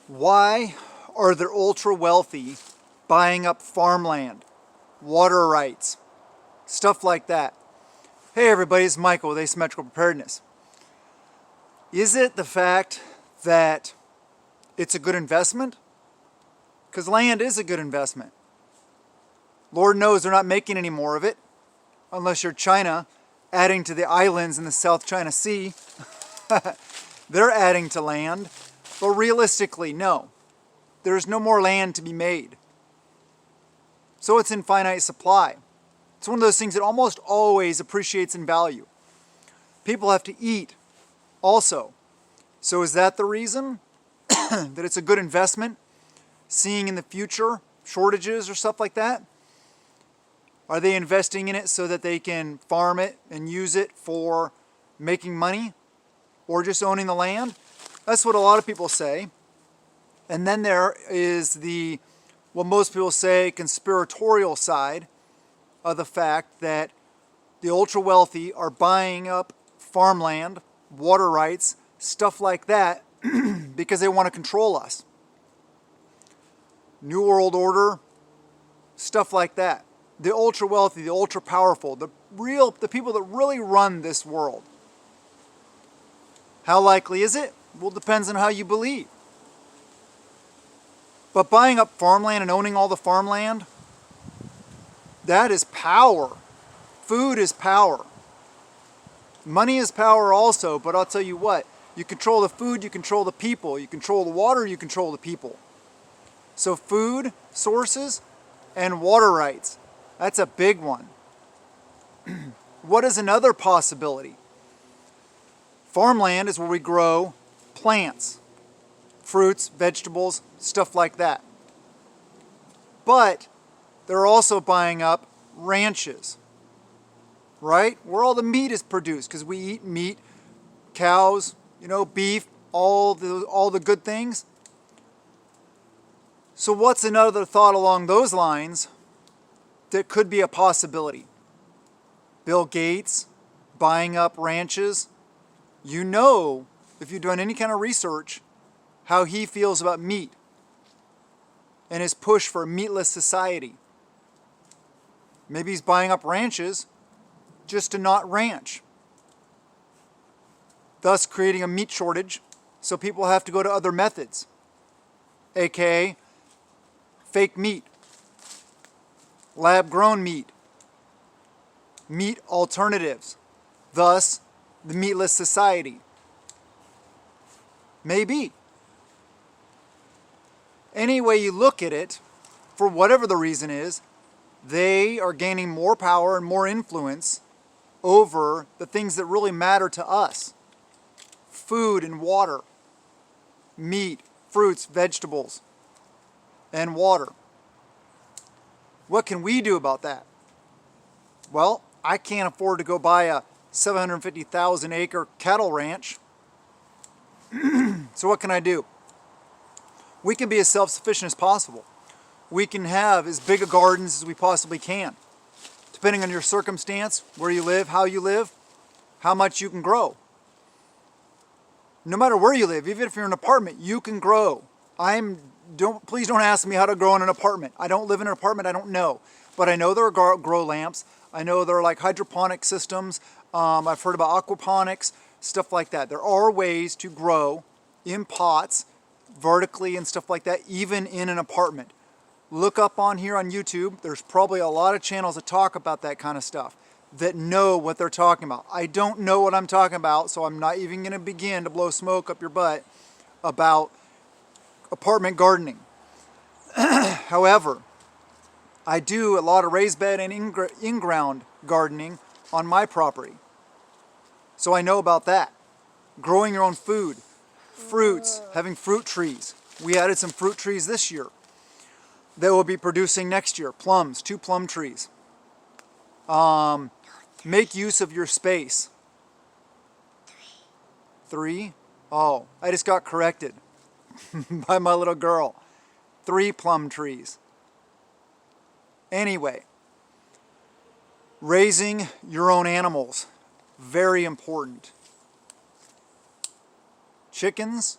Why are the ultra wealthy buying up farmland, water rights, stuff like that? Hey everybody, it's Michael with Asymmetrical Preparedness. Is it the fact that it's a good investment? Because land is a good investment. Lord knows they're not making any more of it, unless you're China, adding to the islands in the South China Sea. They're adding to land, but realistically, no. There's no more land to be made. So it's in finite supply. It's one of those things that almost always appreciates in value. People have to eat also. So is that the reason that it's a good investment? Seeing in the future shortages or stuff like that? Are they investing in it so that they can farm it and use it for making money or just owning the land? That's what a lot of people say. And then there is the, what most people say, conspiratorial side of the fact that the ultra wealthy are buying up farmland, water rights, stuff like that because they want to control us. New World Order, stuff like that. The ultra wealthy, the ultra powerful, the people that really run this world. How likely is it? Well, it depends on how you believe. But buying up farmland and owning all the farmland, that is power. Food is power. Money is power also, but I'll tell you what, you control the food, you control the people, you control the water, you control the people. So food sources and water rights, that's a big one. What is another possibility? Farmland is where we grow plants, fruits, vegetables, stuff like that. But they're also buying up ranches, right? Where all the meat is produced, because we eat meat, cows, beef, all the good things. So what's another thought along those lines that could be a possibility? Bill Gates buying up ranches. You know, if you've done any kind of research, how he feels about meat and his push for a meatless society. Maybe he's buying up ranches just to not ranch, thus creating a meat shortage, so people have to go to other methods, aka fake meat, lab-grown meat, meat alternatives, thus the meatless society. Maybe. Any way you look at it, for whatever the reason is, they are gaining more power and more influence over the things that really matter to us. Food and water, meat, fruits, vegetables, and water. What can we do about that? Well, I can't afford to go buy a 750,000 acre cattle ranch. So what can I do? We can be as self-sufficient as possible. We can have as big a gardens as we possibly can. Depending on your circumstance, where you live, how much you can grow. No matter where you live, even if you're in an apartment, you can grow. Please don't ask me how to grow in an apartment. I don't live in an apartment, I don't know. But I know there are grow lamps. I know there are like hydroponic systems. I've heard about aquaponics, stuff like that. There are ways to grow in pots, vertically and stuff like that, even in an apartment. Look up on here on YouTube. There's probably a lot of channels that talk about that kind of stuff, that know what they're talking about. I don't know what I'm talking about, so I'm not even going to begin to blow smoke up your butt about apartment gardening. However, I do a lot of raised bed and in-ground gardening on my property. So I know about that. Growing your own food, fruits, having fruit trees. We added some fruit trees this year that will be producing next year. Plums, 2 plum trees. Make use of your space. 3? Oh, I just got corrected by my little girl. 3 plum trees. Anyway, raising your own animals, very important. Chickens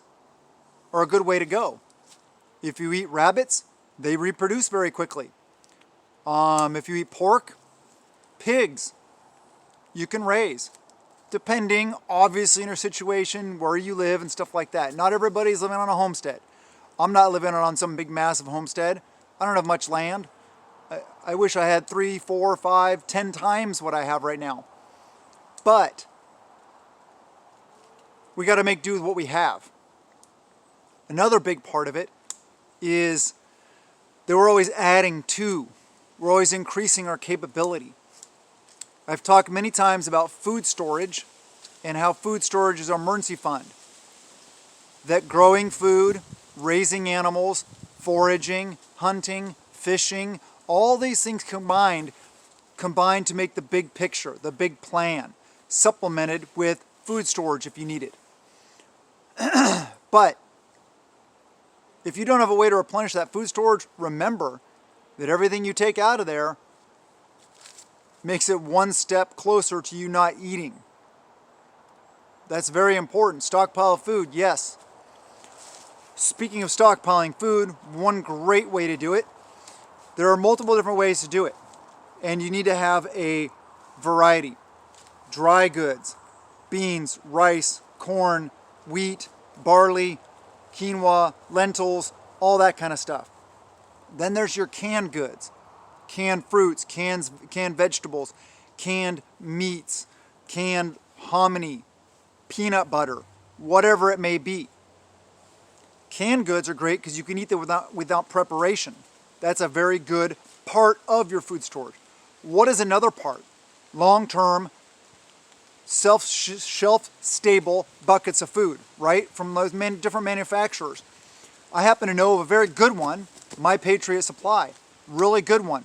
are a good way to go. If you eat rabbits, they reproduce very quickly. If you eat pork, pigs, you can raise. Depending, obviously, in your situation, where you live and stuff like that. Not everybody's living on a homestead. I'm not living on some big, massive homestead. I don't have much land. I wish I had 3, 4, 5, 10 times what I have right now. But we got to make do with what we have. Another big part of it is that we're always adding to. We're always increasing our capability. I've talked many times about food storage and how food storage is our emergency fund. That growing food, raising animals, foraging, hunting, fishing, all these things combined to make the big picture, the big plan, supplemented with food storage if you need it. But if you don't have a way to replenish that food storage, remember that everything you take out of there makes it one step closer to you not eating. That's very important. Stockpile of food, yes. Speaking of stockpiling food, one great way to do it, there are multiple different ways to do it. And you need to have a variety. Dry goods, beans, rice, corn, wheat, barley, quinoa, lentils, all that kind of stuff. Then there's your canned goods. Canned fruits, canned vegetables, canned meats, canned hominy, peanut butter, whatever it may be. Canned goods are great because you can eat them without preparation. That's a very good part of your food storage. What is another part? Long-term, shelf-stable buckets of food, right? From those different manufacturers. I happen to know of a very good one, My Patriot Supply. Really good one.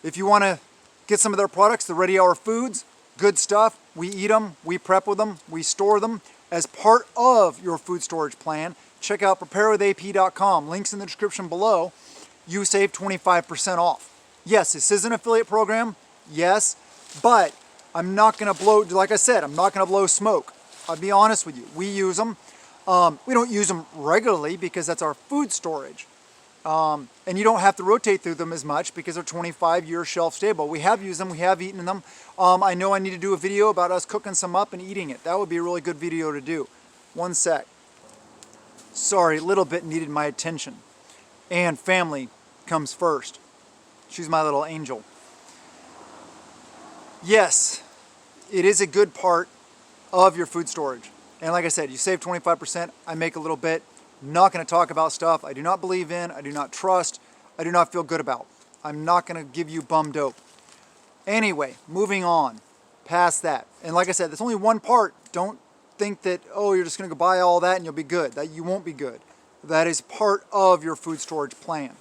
If you want to get some of their products, the Ready Hour Foods, good stuff. We eat them, we prep with them, we store them. As part of your food storage plan, check out preparewithap.com. Links in the description below. You save 25% off. Yes, this is an affiliate program. Yes, but I'm not going to blow, like I said, I'm not going to blow smoke. I'll be honest with you. We use them. We don't use them regularly because that's our food storage. And you don't have to rotate through them as much because they're 25-year shelf stable. We have used them. We have eaten them. I know I need to do a video about us cooking some up and eating it. That would be a really good video to do. One sec. Sorry, a little bit needed my attention. And family comes first. She's my little angel. Yes, it is a good part of your food storage. And like I said, you save 25%. I make a little bit. Not going to talk about stuff I do not believe in, I do not trust, I do not feel good about. I'm not going to give you bum dope. Anyway, moving on past that. And like I said, that's only one part. Don't think that, oh, you're just going to go buy all that and you'll be good. That you won't be good. That is part of your food storage plan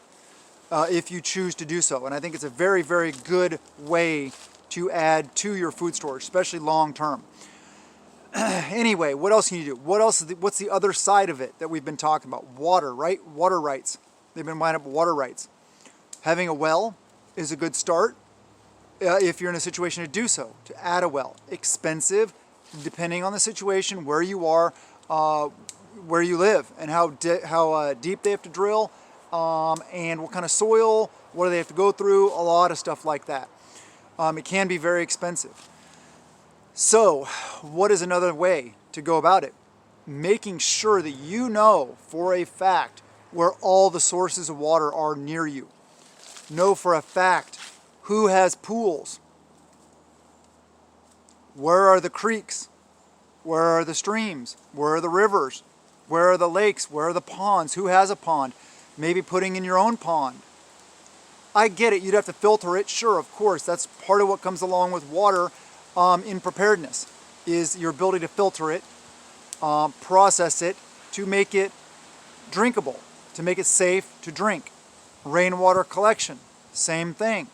if you choose to do so. And I think it's a very, very good way to add to your food storage, especially long term. Anyway, what else can you do? What's the other side of it that we've been talking about? Water, right? Water rights. They've been winding up water rights. Having a well is a good start if you're in a situation to do so, to add a well. Expensive, depending on the situation, where you are, where you live, and how deep they have to drill, and what kind of soil, what do they have to go through, a lot of stuff like that. It can be very expensive. So, what is another way to go about it? Making sure that you know for a fact where all the sources of water are near you. Know for a fact who has pools. Where are the creeks? Where are the streams? Where are the rivers? Where are the lakes? Where are the ponds? Who has a pond? Maybe putting in your own pond. I get it, you'd have to filter it. Sure, of course, that's part of what comes along with water. In preparedness is your ability to filter it, process it to make it drinkable, to make it safe to drink. Rainwater collection, same thing.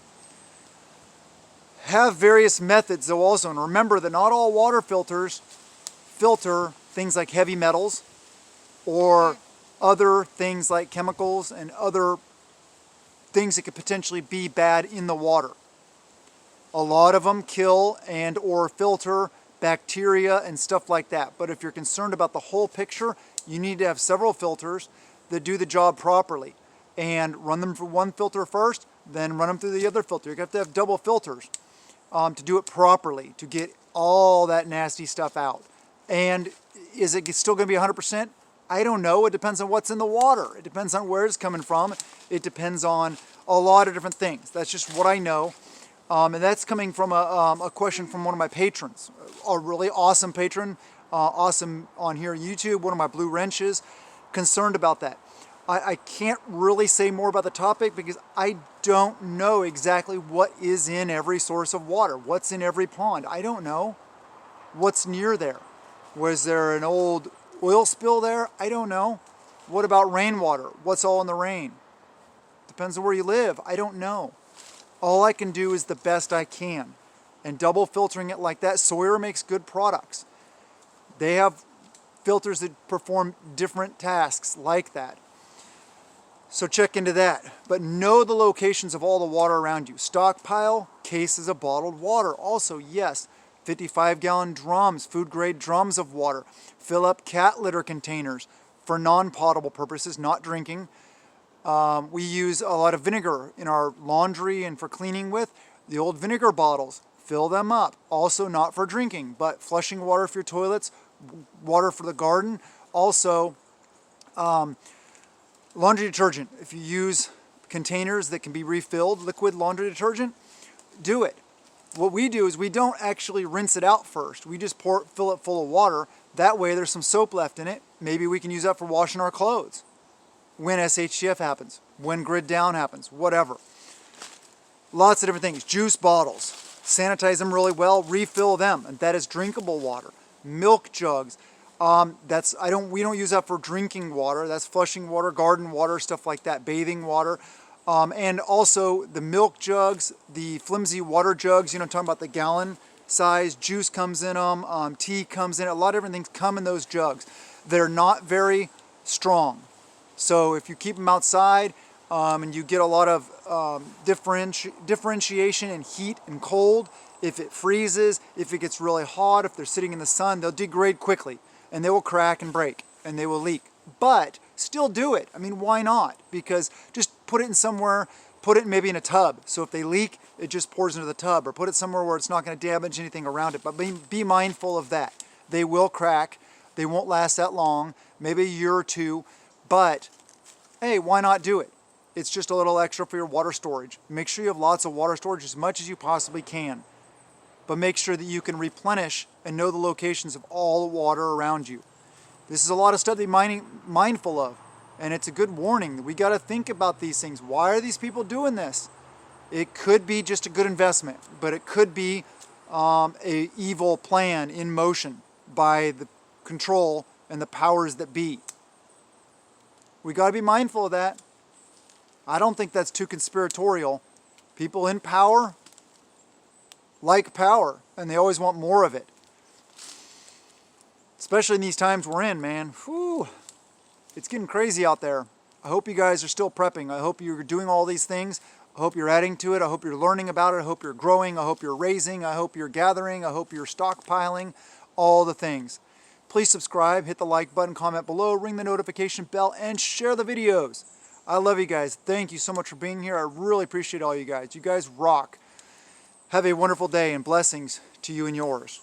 Have various methods though also, and remember that not all water filters filter things like heavy metals or other things like chemicals and other things that could potentially be bad in the water. A lot of them kill and or filter bacteria and stuff like that. But if you're concerned about the whole picture, you need to have several filters that do the job properly and run them through one filter first, then run them through the other filter. You have to have double filters to do it properly, to get all that nasty stuff out. And is it still going to be 100%? I don't know. It depends on what's in the water. It depends on where it's coming from. It depends on a lot of different things. That's just what I know. And that's coming from a question from one of my patrons, a really awesome patron, awesome on here on YouTube, one of my blue wrenches, concerned about that. I can't really say more about the topic because I don't know exactly what is in every source of water, what's in every pond. I don't know what's near there. Was there an old oil spill there? I don't know. What about rainwater? What's all in the rain? Depends on where you live. I don't know. All I can do is the best I can. And double filtering it like that, Sawyer makes good products. They have filters that perform different tasks like that. So check into that. But know the locations of all the water around you. Stockpile cases of bottled water. Also, yes, 55-gallon drums, food-grade drums of water. Fill up cat litter containers for non-potable purposes, not drinking. We use a lot of vinegar in our laundry and for cleaning with. The old vinegar bottles, fill them up. Also not for drinking, but flushing water for your toilets, water for the garden. Also, laundry detergent. If you use containers that can be refilled, liquid laundry detergent, do it. What we do is we don't actually rinse it out first. We just fill it full of water. That way there's some soap left in it. Maybe we can use that for washing our clothes when SHTF happens, when grid down happens, whatever. Lots of different things. Juice bottles, sanitize them really well, refill them, and that is drinkable water. Milk jugs, we don't use that for drinking water. That's flushing water, garden water, stuff like that, bathing water. And also the milk jugs, the flimsy water jugs, I'm talking about the gallon size. Juice comes in them, tea comes in it. A lot of different things come in those jugs. They're not very strong. So if you keep them outside and you get a lot of differentiation in heat and cold, if it freezes, if it gets really hot, if they're sitting in the sun, they'll degrade quickly and they will crack and break and they will leak. But still do it. I mean, why not? Because just put it in somewhere, put it maybe in a tub. So if they leak, it just pours into the tub, or put it somewhere where it's not going to damage anything around it. But be mindful of that. They will crack. They won't last that long, maybe a year or two. But hey, why not do it? It's just a little extra for your water storage. Make sure you have lots of water storage, as much as you possibly can. But make sure that you can replenish and know the locations of all the water around you. This is a lot of stuff to be mindful of. And it's a good warning. We got to think about these things. Why are these people doing this? It could be just a good investment, but it could be an evil plan in motion by the control and the powers that be. We got to be mindful of that. I don't think that's too conspiratorial. People in power like power, and they always want more of it. Especially in these times we're in, man. Whew. It's getting crazy out there. I hope you guys are still prepping. I hope you're doing all these things. I hope you're adding to it. I hope you're learning about it. I hope you're growing. I hope you're raising. I hope you're gathering. I hope you're stockpiling. All the things. Please subscribe, hit the like button, comment below, ring the notification bell, and share the videos. I love you guys. Thank you so much for being here. I really appreciate all you guys. You guys rock. Have a wonderful day and blessings to you and yours.